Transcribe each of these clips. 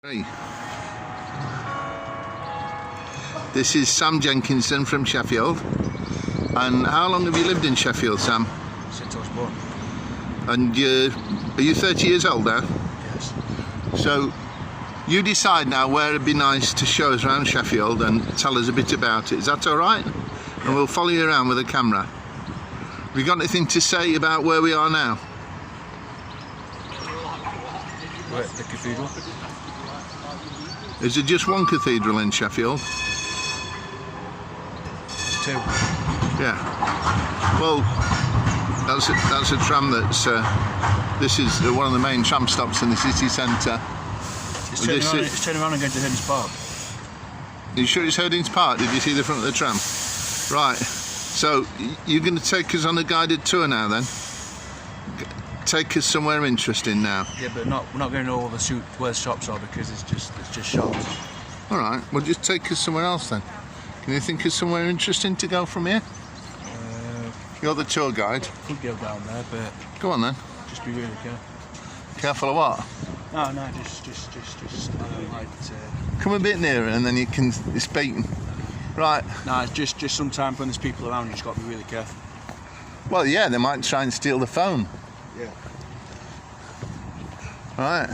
Hey. This is Sam Jenkinson from Sheffield. And how long have you lived in Sheffield, Sam? Since I was born. And are you 30 years old now? Yes. So you decide now where it'd be nice to show us around Sheffield and tell us a bit about it. Is that all right? Yeah. And we'll follow you around with a camera. Have you got anything to say about where we are now? We're at the cathedral. Is there just one cathedral in Sheffield? Two. Yeah. Well, that's a tram that's. This is one of the main tram stops in the city centre. It's turning around and going to Herdings Park. Are you sure it's Herdings Park? Did you see the front of the tram? Right. So you're going to take us on a guided tour now, then? Take us somewhere interesting now. Yeah, but we're not going to all where the shops are, because it's just shops. All right. Well, just take us somewhere else then. Can you think of somewhere interesting to go from here? You're the tour guide. Could go down there, but go on then. Just be really careful. Careful of what? No, just I don't like to... Come a bit nearer and then you can speak. Right. No, it's just sometimes when there's people around, you just got to be really careful. Well, yeah, they might try and steal the phone. Yeah. Right.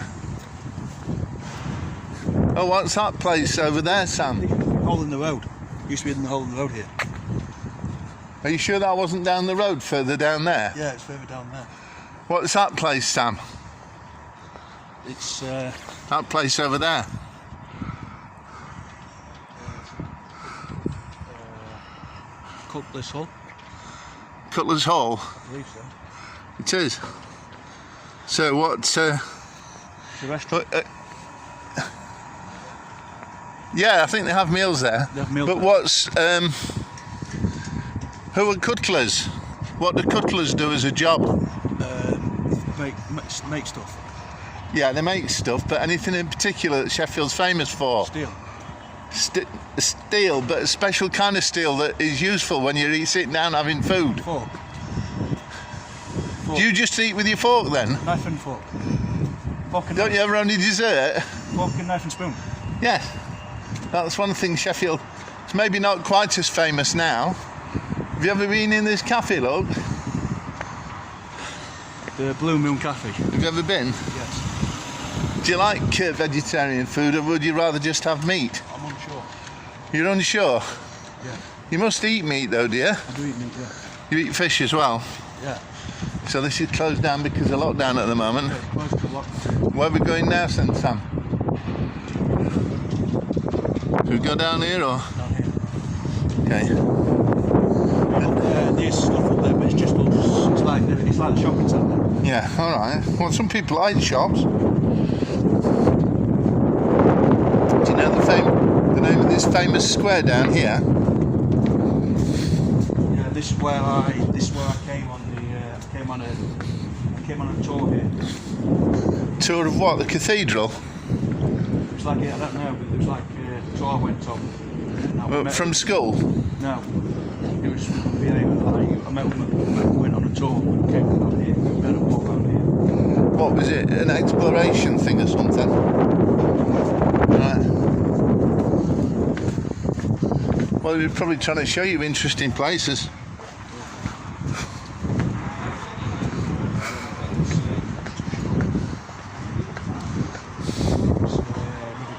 Oh, what's that place over there, Sam? Hole in the road. Used to be in the hole in the road here. Are you sure that wasn't down the road further down there? Yeah, it's further down there. What's that place, Sam? It's that place over there. Cutler's Hall. Cutler's Hall? I believe so. It is. So what? The restaurant. Yeah, I think they have meals there. They have meals. But what's who are cutlers? What do cutlers do as a job? Make stuff. Yeah, they make stuff, but anything in particular that Sheffield's famous for? Steel. Steel, but a special kind of steel that is useful when you're sitting down having food. Fork. Do you just eat with your fork then? Knife and fork. Fork and Don't you ever have any dessert? Fork and knife and spoon. Yes. That's one thing Sheffield. It's maybe not quite as famous now. Have you ever been in this cafe, look? The Blue Moon Cafe. Have you ever been? Yes. Do you like vegetarian food, or would you rather just have meat? I'm unsure. You're unsure? Yeah. You must eat meat though, do you? I do eat meat, yeah. You eat fish as well? Yeah. So this is closed down because of lockdown at the moment. Yeah, closed to lockdown. Where are we going now, then, Sam? Should we go down here or? Down here. Okay. There's stuff up there, but it's like the shopping centre. Yeah, all right. Well, some people like shops. Do you know the name of this famous square down here? Yeah, this is where I came on a tour here. Tour of what? The cathedral? It was like, I don't know, but it was like a tour I went on. From school? No. It was I went on a tour and came down here. We had a walk around here. What was it? An exploration thing or something? Right. Well, we're probably trying to show you interesting places.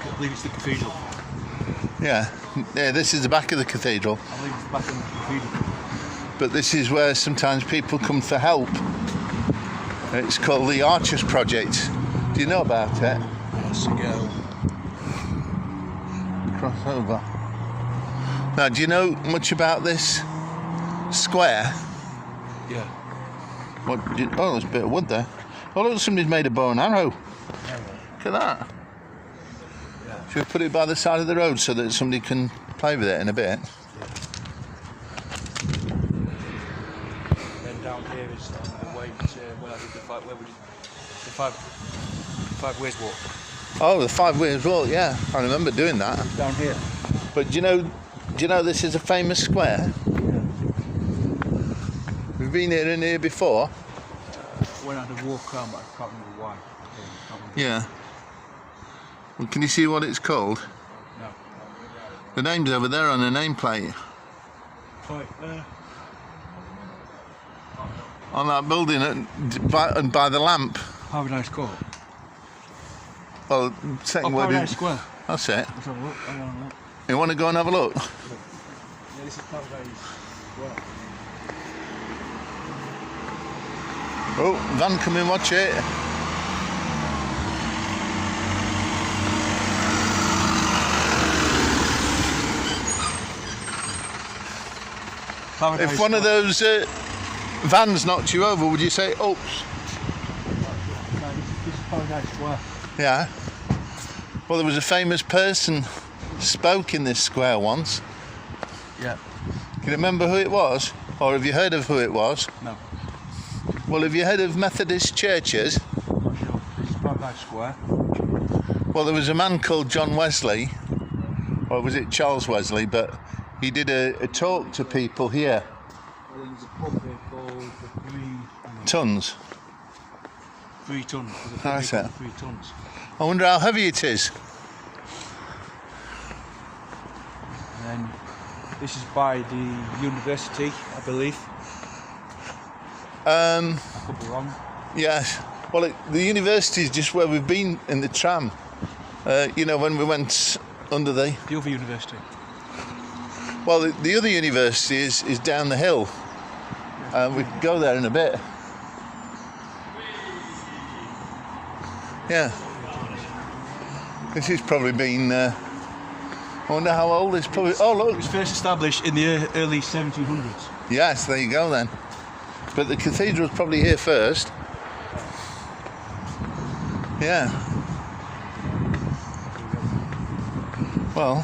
I believe it's the cathedral. Yeah, this is the back of the cathedral. I believe it's the back of the cathedral. But this is where sometimes people come for help. It's called the Archers Project. Do you know about it? Yes, go. Cross over. Now, do you know much about this square? Yeah. Oh, there's a bit of wood there. Oh, look, somebody's made a bow and arrow. Yeah. Look at that. Yeah. Should we put it by the side of the road so that somebody can play with it in a bit? Then down here is the way where I did the five ways walk. Oh, the 5 ways walk, yeah. I remember doing that. Down here. But do you know this is a famous square? Yeah. We've been here and here before. When I had a walk around, but I can't remember why. Yeah. Well, can you see what it's called? No. The name's over there on the nameplate. Right, On that building and by the lamp. Paradise Court. Well, second word Paradise is... Square. That's it. Let's have a look. Hang on a look. You want to go and have a look? Yeah, this is Paradise Square. Oh, van, come in, watch it. Paradise If one of Square. those vans knocked you over, would you say, oops? No, this is Paradise Square. Yeah. Well, there was a famous person spoke in this square once. Yeah. Can you remember who it was? Or have you heard of who it was? No. Well, have you heard of Methodist churches? I'm not sure. This is Paradise Square. Well, there was a man called John Wesley, or was it Charles Wesley, but he did a talk to people here. Well, there's a pub here called the Tons. 3 Tons. There's a pub That's here it. called 3 Tons. I wonder how heavy it is. And then this is by the university, I believe. I could be wrong. Yes. Well, the university is just where we've been in the tram. You know, when we went under the... The other university. Well, the other university is down the hill. We can go there in a bit. Yeah. This has probably been... I wonder how old it's probably... Oh, It look. was first established in the early 1700s. Yes, there you go then. But the cathedral's probably here first. Yeah. Well,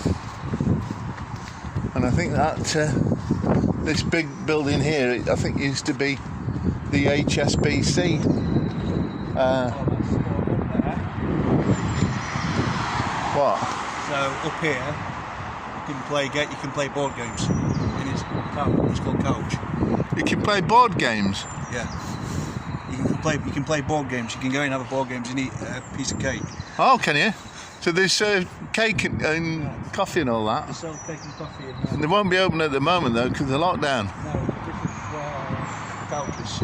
and I think that this big building here, I think used to be the HSBC. What? So up here, you can play board games. And it's called couch. You can play board games. Yeah. You can play board games. You can go in and have a board games and eat a piece of cake. Oh, can you? So there's cake and coffee and all that. They sell cake and coffee in And they won't be open at the moment though because of the lockdown. No, this is where couches.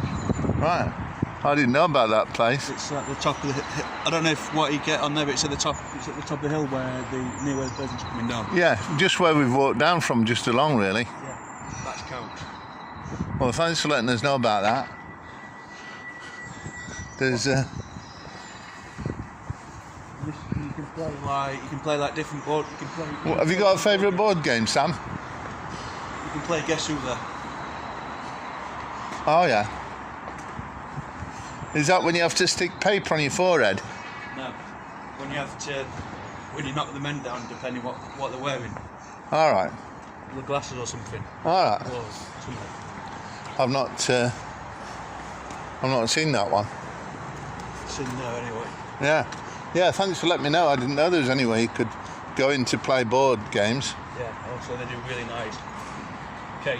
Right. I didn't know about that place. It's at the top of the hill. I don't know if what you get on there, but it's at the top. It's at the top of the hill where near where the building's coming down. Yeah, just where we've walked down from, just along really. Yeah, that's couch. Well, thanks for letting us know about that. There's You can play like different board. You can play. have you got a favourite board game, Sam? You can play Guess Who there. Oh yeah. Is that when you have to stick paper on your forehead? No, when you knock the men down, depending what they're wearing, All right. the glasses or something. All right. Or something. I've not seen that one. It's in there anyway. Yeah. Yeah. Thanks for letting me know. I didn't know there was any way you could go in to play board games. Yeah. Also, they do really nice cake.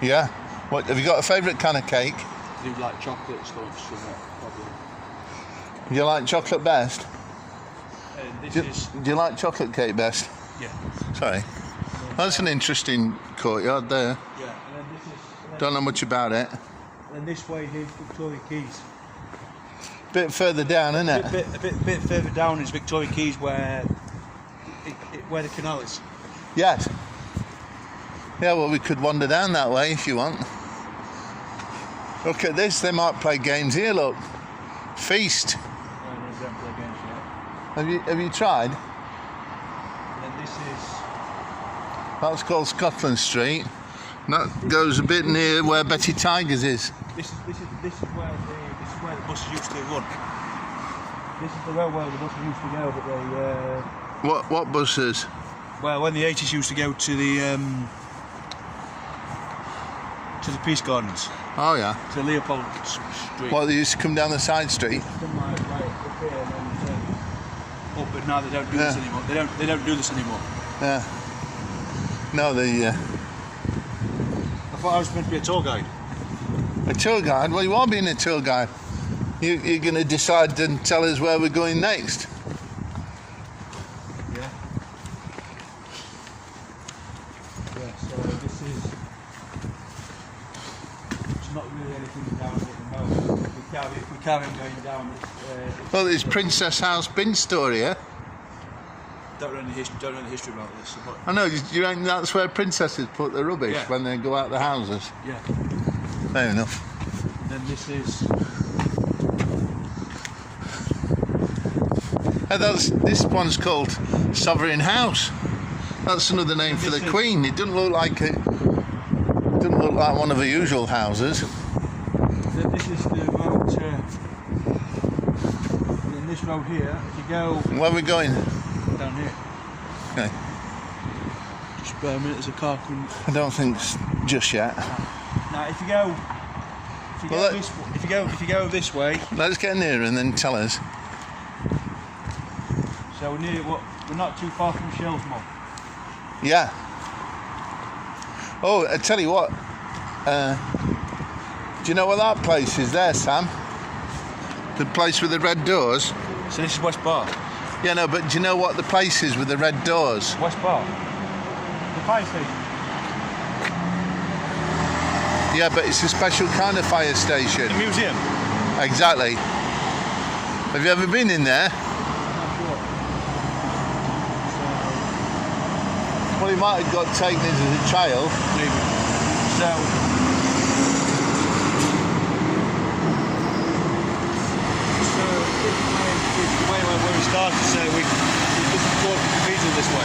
Yeah. What have you got a favourite kind of cake? They do like chocolate stuff, so probably. You like chocolate best? And this Do is you like chocolate cake best? yeah. Sorry. That's an interesting courtyard there. Yeah. And then this is. Don't know much about it. And this way here's Victoria Keys. Bit further down, isn't it? A bit further down is Victoria Keys, where the canal is. Yes. Yeah, well, we could wander down that way if you want. Look at this, they might play games here, look. Feast. Don't play games yet. Have you tried? And this is. That's called Scotland Street. And that goes a bit near where Betty Tigers is. This is where the buses used to run. This is the railway the buses used to go, but they. What buses? Well, when the 80s used to go to the Peace Gardens, Oh yeah. to Leopold Street. Well, they used to come down the side street. Come right up here and then up, but now they don't do this anymore. They don't do this anymore. Yeah. No, I thought I was meant to be a tour guide. a tour guide. Well, you are being a tour guide. You're going to decide and tell us where we're going next. carry on going down. Well, there's Princess House bin store here. Don't know any history about this. But I know, you reckon that's where princesses put their rubbish when they go out the houses? yeah. Fair enough. Then this is. This one's called Sovereign House. That's another name for the Queen. It doesn't look like one of the usual houses. Then this is the road. In this road here, if you go. Where are we going? Down here. Okay. Just bear a minute. There's a car coming. I don't think just yet. Now, if you go this way. Let's get near and then tell us. So we're not too far from Shellsmore. Yeah. Oh, I tell you what. Do you know what that place is there, Sam? The place with the red doors? So this is West Bar? Yeah, no, but do you know what the place is with the red doors? West Bar? The fire station? Yeah, but it's a special kind of fire station. The museum? Exactly. Have you ever been in there? Well, he might have got taken as a child. Maybe. So, this is the way where we started. So we just bought the cathedral this way.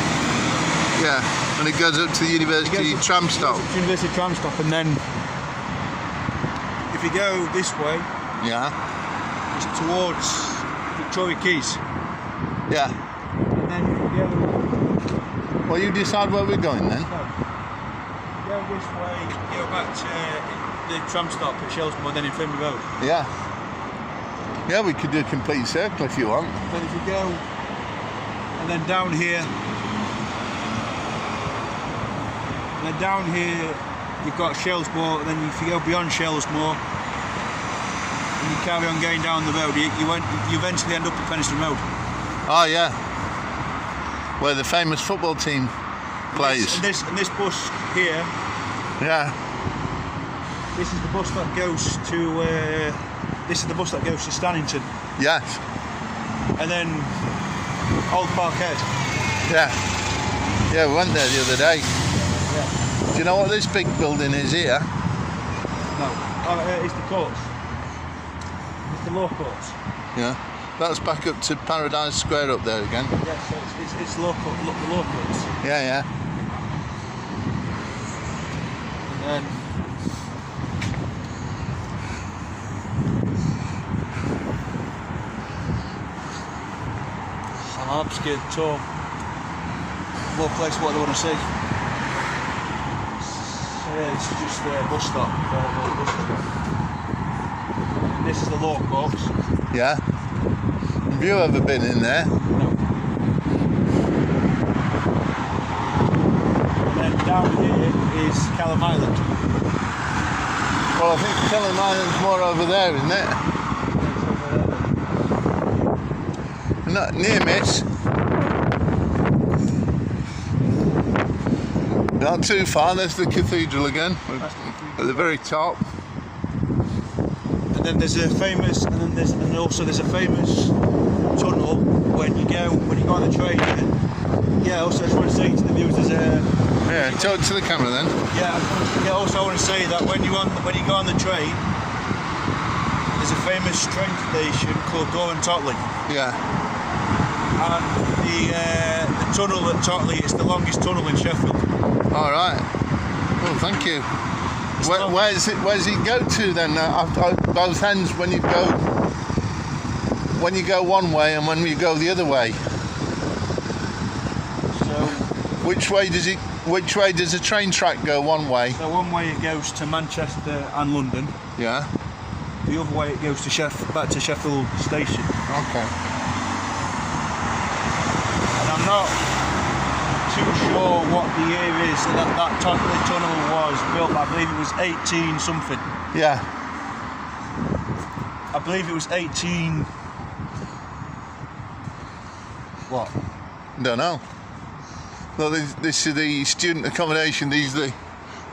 Yeah, and it goes up to the university tram stop. University tram stop, and then if you go this way, Yeah. it's towards Victoria Quays. Yeah. And then if you go. Well, you decide where we're going then. Go this way, go back to the tram stop at Shellsmore, then Infirmary Road. Yeah. Yeah, we could do a complete circle if you want. Then if you go, and then down here, you've got Shellsmore, and then if you go beyond Shellsmore, and you carry on going down the road, you eventually end up at Penistone Road. Oh, yeah. Where the famous football team plays. And this bus here. Yeah. This is the bus that goes to. This is the bus that goes to Stannington. Yes. And then Old Parkhead. Yeah. Yeah, we went there the other day. Yeah. Do you know what this big building is here? No. It's the courts. It's the law courts. Yeah. That's back up to Paradise Square up there again. Yeah, so it's the law courts. Yeah, yeah. And then I'm obscured tour. More place what they want to see. So yeah, this is just a bus stop. This is the law courts. Yeah. Have you ever been in there? No. And then down here is Callum Island. Well, I think Kelly Island's more over there, isn't it? Not near miss. Not too far, there's the cathedral again. At the very top. And then there's a famous, and also there's a famous tunnel when you go on the train. And yeah, also I just want to say to the viewers, there's a. Yeah, talk to the camera then. Yeah, also I want to say that when you go on the train, there's a famous train station called Gore and Totley. Yeah. And the tunnel at Totley is the longest tunnel in Sheffield. All right. Oh, thank you. Where's it go to then? Both ends when you go one way and when you go the other way. So which way does the train track go one way? So one way it goes to Manchester and London. Yeah. The other way it goes to back to Sheffield Station. Okay. And I'm not too sure what the year is that Totley tunnel was built. I believe it was 18 something. Yeah. I believe it was 18. What? Don't know. Well, this is the student accommodation. These are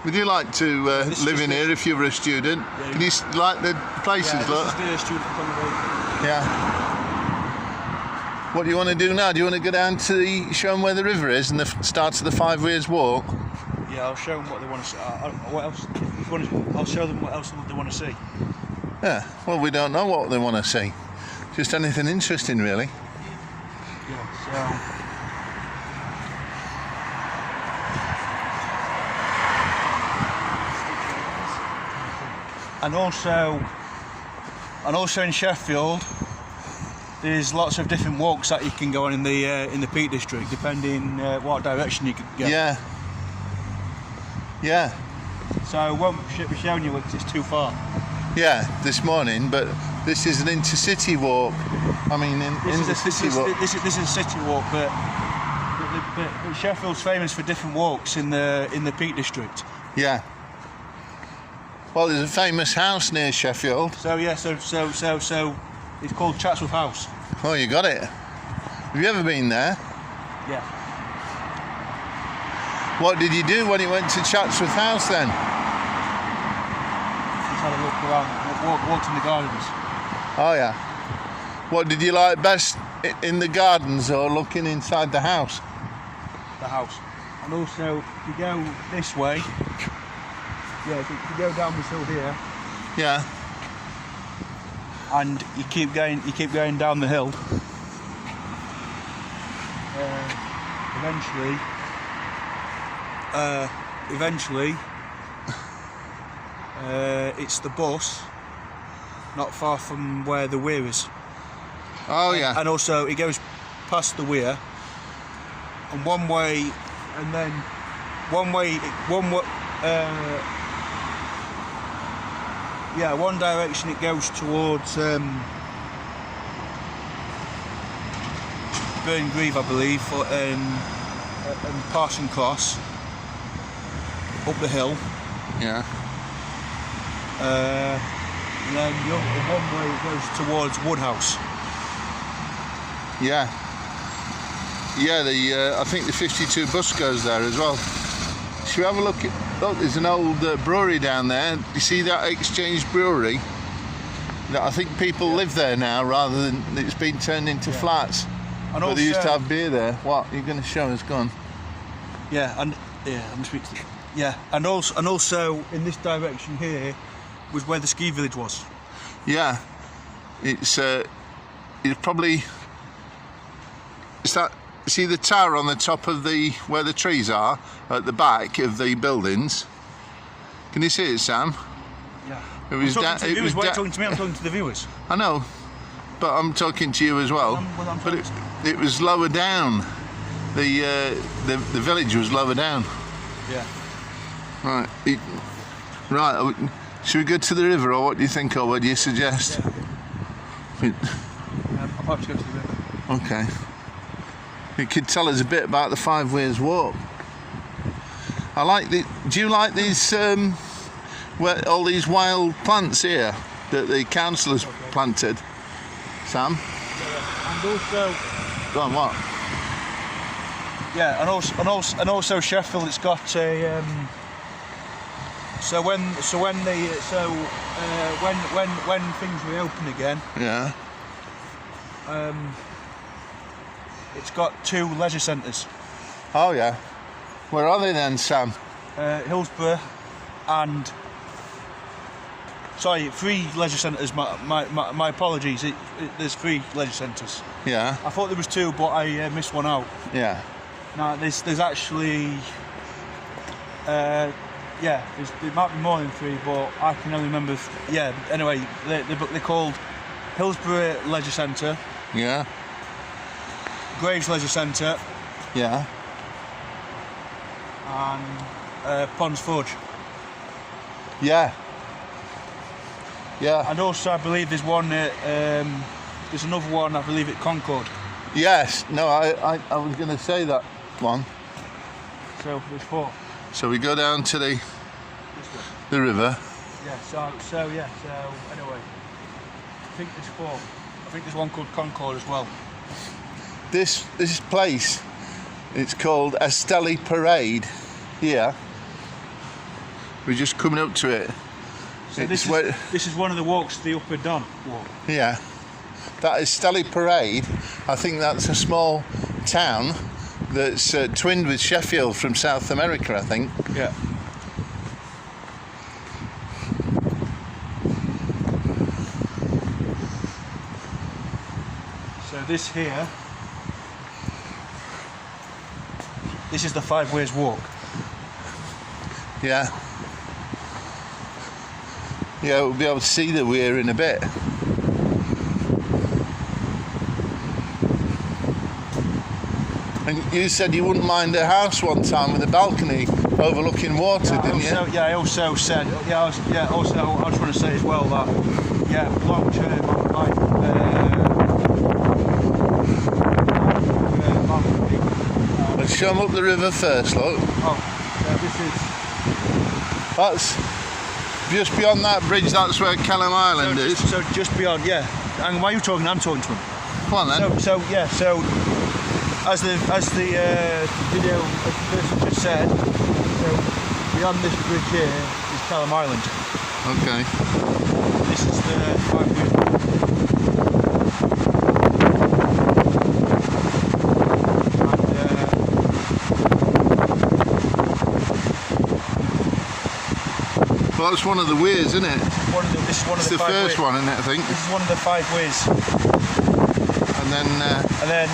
Would you like to live in here if you were a student? Yeah. Can you like the places? Yeah, Look. this is the student accommodation. Yeah. What do you want to do now? Do you want to go down to show them where the river is and the start of the 5 Wears Walk? Yeah, I'll show them what they want to see. What else? If you want to, I'll show them what else they want to see. Yeah. Well, we don't know what they want to see. Just anything interesting, really. Yeah. So. And also in Sheffield, there's lots of different walks that you can go on in the Peak District, depending what direction you can go. Yeah. Yeah. So I won't be showing you because it's too far. Yeah, this morning, but this is an intercity walk. I mean, this is a city walk, but Sheffield's famous for different walks in the Peak District. Yeah. Well, there's a famous house near Sheffield. So yeah, so it's called Chatsworth House. Oh, you got it. Have you ever been there? Yeah. What did you do when you went to Chatsworth House then? Just had a look around, walked in the gardens. Oh yeah. What did you like best in the gardens or looking inside the house? The house. And also, if you go this way, yeah, if you go down this hill here. Yeah. And you keep going down the hill. Eventually, it's the bus, not far from where the weir is. Oh yeah. And also, it goes past the weir, and one way, one direction it goes towards Burn Grieve, I believe, and Parson Cross, up the hill. Yeah. And then one way it goes towards Woodhouse. Yeah. Yeah, I think the 52 bus goes there as well. Should we have a look at... Look, there's an old brewery down there. You see that Exchange Brewery? I think people live there now rather than it's been turned into flats. And but also, they used to have beer there. What? You're going to show us? Go on. Yeah, and and also in this direction here was where the ski village was. Yeah, it's probably... Is that... See the tower on the top of where the trees are at the back of the buildings? Can you see it, Sam? Yeah. It was talking to me. I'm talking to the viewers. I know, but I'm talking to you as well. But it was lower down. The village was lower down. Yeah. Right. Right. Should we go to the river, or what do you think, or what do you suggest? Yeah. I'll have to go to the river. Okay. You could tell us a bit about the 5 Wears Walk. I like the. Do you like these? Where all these wild plants here that the council has planted, Sam? And also. Go on. What? Yeah, and also Sheffield. It's got a. When things reopen again. Yeah. It's got 2 leisure centres. Oh yeah. Where are they then, Sam? Hillsborough and... Sorry, 3 leisure centres. My apologies. There's 3 leisure centres. Yeah. I thought there was 2, but I missed one out. Yeah. No, there's actually... there might be more than 3, but I can only remember... Anyway, they're called Hillsborough Leisure Centre. Yeah. Graves Leisure Centre. Yeah. And Ponds Forge. Yeah. Yeah. And also, I believe there's one. There's another one. I believe at Concord. Yes. No, I was going to say that one. So there's 4. So we go down to the river. Yeah. So anyway, I think there's 4. I think there's one called Concord as well. This place, it's called Esteli Parade here. We're just coming up to it. So this is one of the walks, the Upper Don walk. Yeah. That is Stely Parade. I think that's a small town that's twinned with Sheffield from South America, I think. Yeah. So this here, this is the Five Ways walk. Yeah. Yeah, we'll be able to see the weir in a bit. And you said you wouldn't mind a house one time with a balcony overlooking water, didn't you? I also said, I was trying to say as well that, long term, like, Let's show them up the river first, look. Oh, yeah, this is... That's just beyond that bridge, that's where Kelham Island is. So just beyond, yeah. And while you're talking, I'm talking to him. Come on then. So as the video person just said, so beyond this bridge here is Kelham Island. Okay. This is the Five Ways. Well, it's one of the weirs, isn't it? This is one it's of the the first ways. one, isn't it, I think? This is one of the Five Ways. And then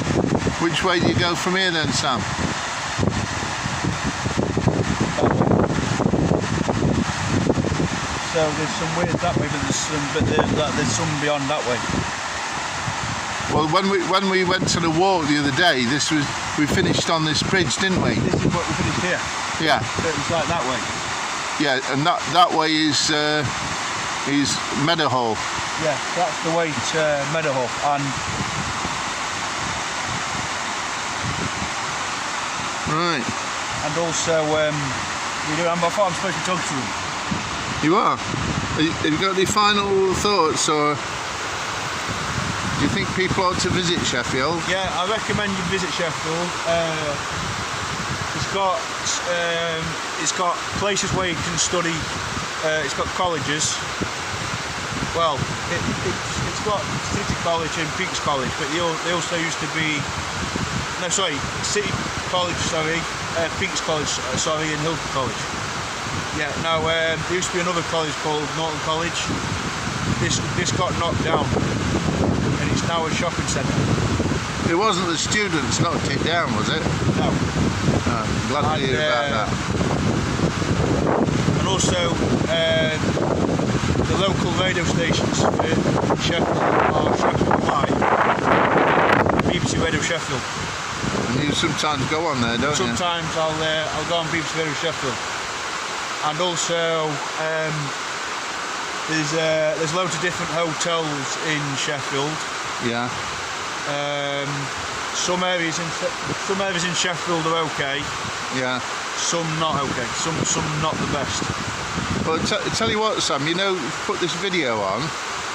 which way do you go from here then, Sam? So there's some ways that way, but there's some beyond that way. Well, when we went to the walk the other day, we finished on this bridge, didn't we? This is what we finished here. Yeah. So it's like that way. Yeah, and that way is Meadowhall. Yeah, that's the way to Meadowhall, and right. And also, I thought I'm supposed to talk to him. You are. Have you got any final thoughts, or do you think people ought to visit Sheffield? Yeah, I recommend you visit Sheffield. It's got places where you can study. It's got colleges. Well, it's got City College and Peaks College, but they also used to be. No, sorry, City College, Peaks College, and Hilton College. Yeah. Now there used to be another college called Norton College. This got knocked down, and it's now a shopping centre. It wasn't the students knocked it down, was it? No. I'm glad to hear about that. And also, the local radio stations for Sheffield are Sheffield Live, BBC Radio Sheffield. And you sometimes go on there, don't you? Sometimes I'll go on BBC Radio Sheffield. And also, there's loads of different hotels in Sheffield. Yeah. Some areas in Sheffield are okay. Yeah. Some not okay. Some not the best. Well, tell you what, Sam. Put this video on.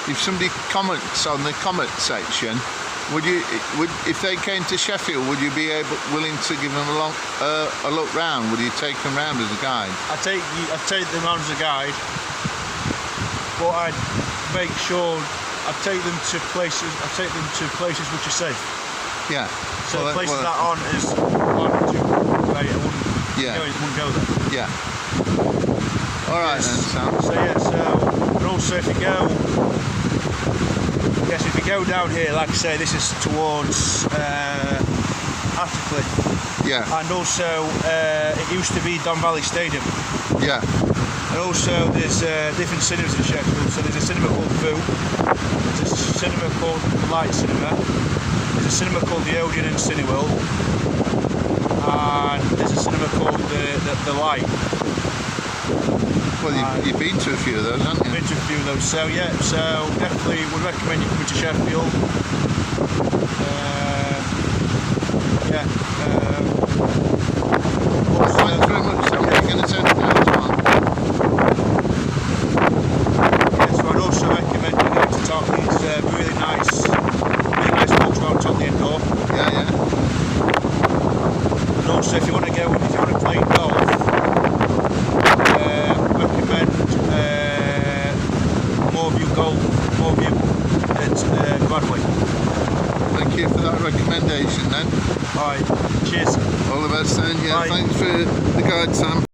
If somebody comments on the comment section, if they came to Sheffield, would you be willing to give them a look round? Would you take them round as a guide? I'd take them round as a guide, but I'd make sure I'd take them to places which are safe. Yeah. So places that aren't as too great, I wouldn't go there. Yeah. All right then, Sam. And also if you go down here, like I say, this is towards Attercliffe. Yeah. And also it used to be Don Valley Stadium. Yeah. And also there's different cinemas in Sheffield. So there's a cinema called Voo. There's a cinema called Light Cinema. There's a cinema called the Odeon in Cineworld. And there's a cinema called the Light. Well, you've been to a few of those, haven't you? Been to a few of those. So definitely would recommend you coming to Sheffield. Thanks very much, Sam. You're going to turn it down tomorrow. So I'd also recommend you go to Tottenham. It's really nice walks around Tottenham Indoor. Yeah. And also if you want to play golf, Moorview at Bradley. Thank you for that recommendation then. Alright, cheers. All the best then. Yeah, Bye. thanks for the guide, Sam.